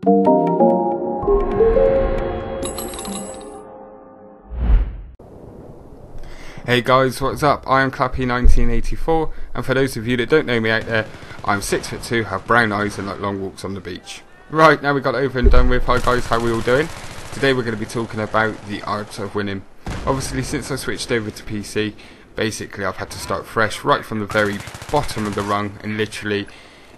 Hey guys, what's up? I am Clappy1984, and for those of you that don't know me out there, I'm 6'2", have brown eyes and like long walks on the beach. Right, now we got over and done with. Hi guys, how are we all doing? Today we're going to be talking about the art of winning. Obviously, since I switched over to PC, basically I've had to start fresh right from the very bottom of the rung, and literally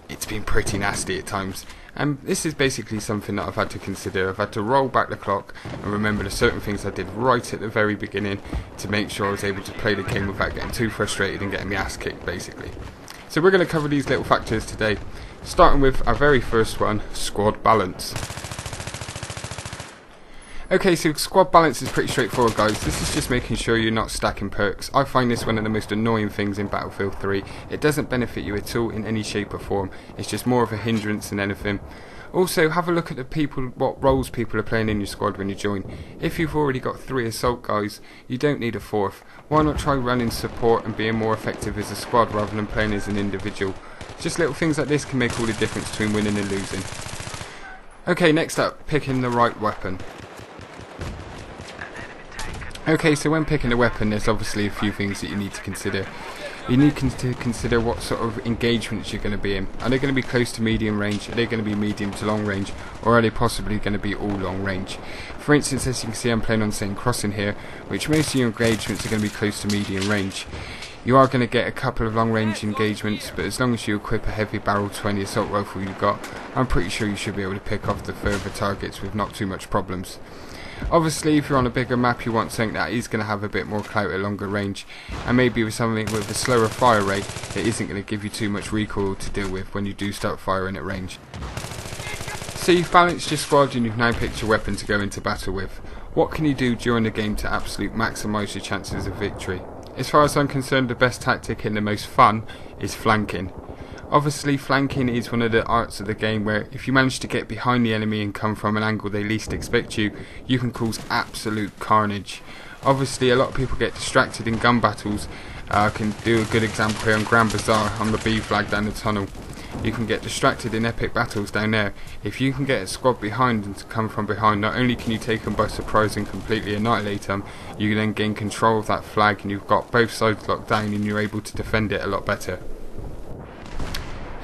it's been pretty nasty at times. And this is basically something that I've had to consider. I've had to roll back the clock and remember the certain things I did right at the very beginning to make sure I was able to play the game without getting too frustrated and getting my ass kicked, basically. So we're going to cover these little factors today, starting with our very first one, squad balance. Okay, so squad balance is pretty straightforward, guys. This is just making sure you're not stacking perks. I find this one of the most annoying things in Battlefield 3. It doesn't benefit you at all in any shape or form. It's just more of a hindrance than anything. Also, have a look at the people, what roles people are playing in your squad when you join. If you've already got 3 assault guys, you don't need a 4th. Why not try running support and being more effective as a squad rather than playing as an individual? Just little things like this can make all the difference between winning and losing. Okay, next up, picking the right weapon. Okay, so when picking a weapon, there's obviously a few things that you need to consider. You need to consider what sort of engagements you're going to be in. Are they going to be close to medium range? Are they going to be medium to long range? Or are they possibly going to be all long range? For instance, as you can see, I'm playing on St. Crossing here, which most of your engagements are going to be close to medium range. You are going to get a couple of long range engagements, but as long as you equip a heavy barrel to any assault rifle you've got, I'm pretty sure you should be able to pick off the further targets with not too much problems. Obviously, if you're on a bigger map, you want something that is going to have a bit more clout at longer range, and maybe with something with a slower fire rate that isn't going to give you too much recoil to deal with when you do start firing at range. So you've balanced your squad and you've now picked your weapon to go into battle with. What can you do during the game to absolutely maximise your chances of victory? As far as I'm concerned, the best tactic and the most fun is flanking. Obviously, flanking is one of the arts of the game where if you manage to get behind the enemy and come from an angle they least expect you, you can cause absolute carnage. Obviously, a lot of people get distracted in gun battles. I can do a good example here on Grand Bazaar on the B flag down the tunnel. You can get distracted in epic battles down there. If you can get a squad behind and to come from behind, not only can you take them by surprise and completely annihilate them, you then gain control of that flag and you've got both sides locked down and you're able to defend it a lot better.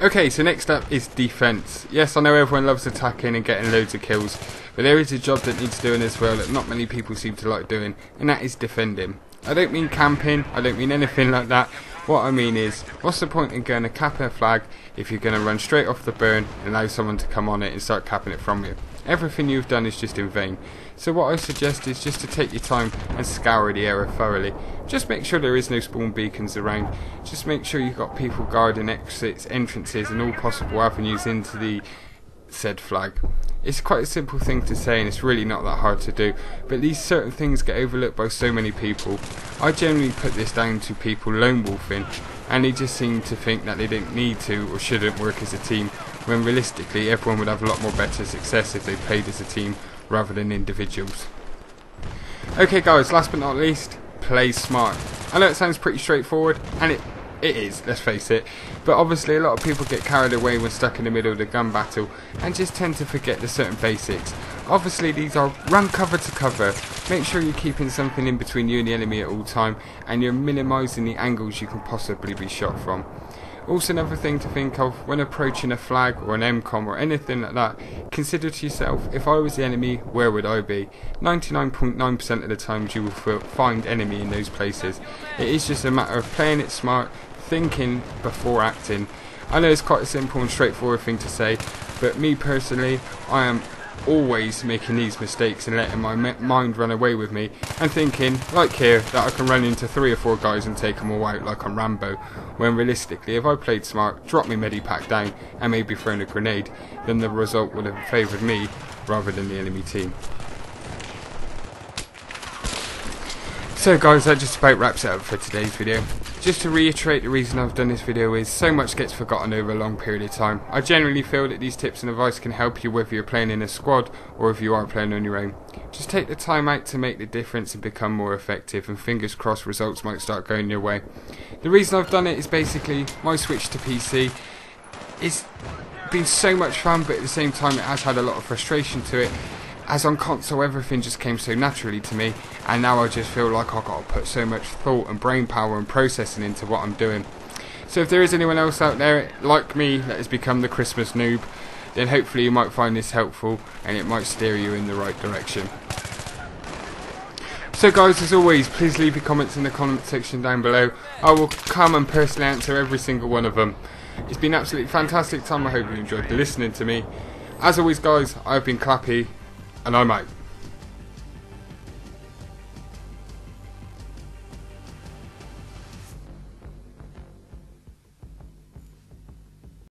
Okay, so next up is defense. Yes, I know everyone loves attacking and getting loads of kills, but there is a job that needs doing as well that not many people seem to like doing, and that is defending. I don't mean camping, I don't mean anything like that. What I mean is, what's the point in going to cap a flag if you're going to run straight off the burn and allow someone to come on it and start capping it from you? Everything you've done is just in vain. So what I suggest is just to take your time and scour the area thoroughly. Just make sure there is no spawn beacons around. Just make sure you've got people guarding exits, entrances and all possible avenues into the said flag. It's quite a simple thing to say and it's really not that hard to do, but these certain things get overlooked by so many people. I generally put this down to people lone wolfing, and they just seem to think that they don't need to or shouldn't work as a team, when realistically everyone would have a lot more better success if they played as a team rather than individuals. Okay guys, last but not least, play smart. I know it sounds pretty straightforward, and it is, let's face it, but obviously a lot of people get carried away when stuck in the middle of the gun battle and just tend to forget the certain basics. Obviously these are run cover to cover, make sure you're keeping something in between you and the enemy at all time, and you're minimising the angles you can possibly be shot from. Also, another thing to think of when approaching a flag or an MCOM or anything like that, consider to yourself, if I was the enemy, where would I be? 99.9% of the times you will find enemy in those places. It is just a matter of playing it smart, thinking before acting. I know it's quite a simple and straightforward thing to say, but me personally, I am always making these mistakes and letting my mind run away with me and thinking, like here, that I can run into 3 or 4 guys and take them all out like I'm Rambo, when realistically if I played smart, dropped my medipack down and maybe thrown a grenade, then the result would have favoured me rather than the enemy team. So guys, that just about wraps it up for today's video. Just to reiterate, the reason I've done this video is so much gets forgotten over a long period of time. I generally feel that these tips and advice can help you whether you're playing in a squad or if you are playing on your own. Just take the time out to make the difference and become more effective, and fingers crossed results might start going your way. The reason I've done it is basically my switch to PC is been so much fun, but at the same time it has had a lot of frustration to it, as on console everything just came so naturally to me, and now I just feel like I've got to put so much thought and brain power and processing into what I'm doing. So if there is anyone else out there like me that has become the Christmas noob, then hopefully you might find this helpful and it might steer you in the right direction. So guys, as always, please leave your comments in the comment section down below. I will come and personally answer every single one of them. It's been an absolutely fantastic time. I hope you enjoyed listening to me. As always guys, I've been Clappy, and I'm out.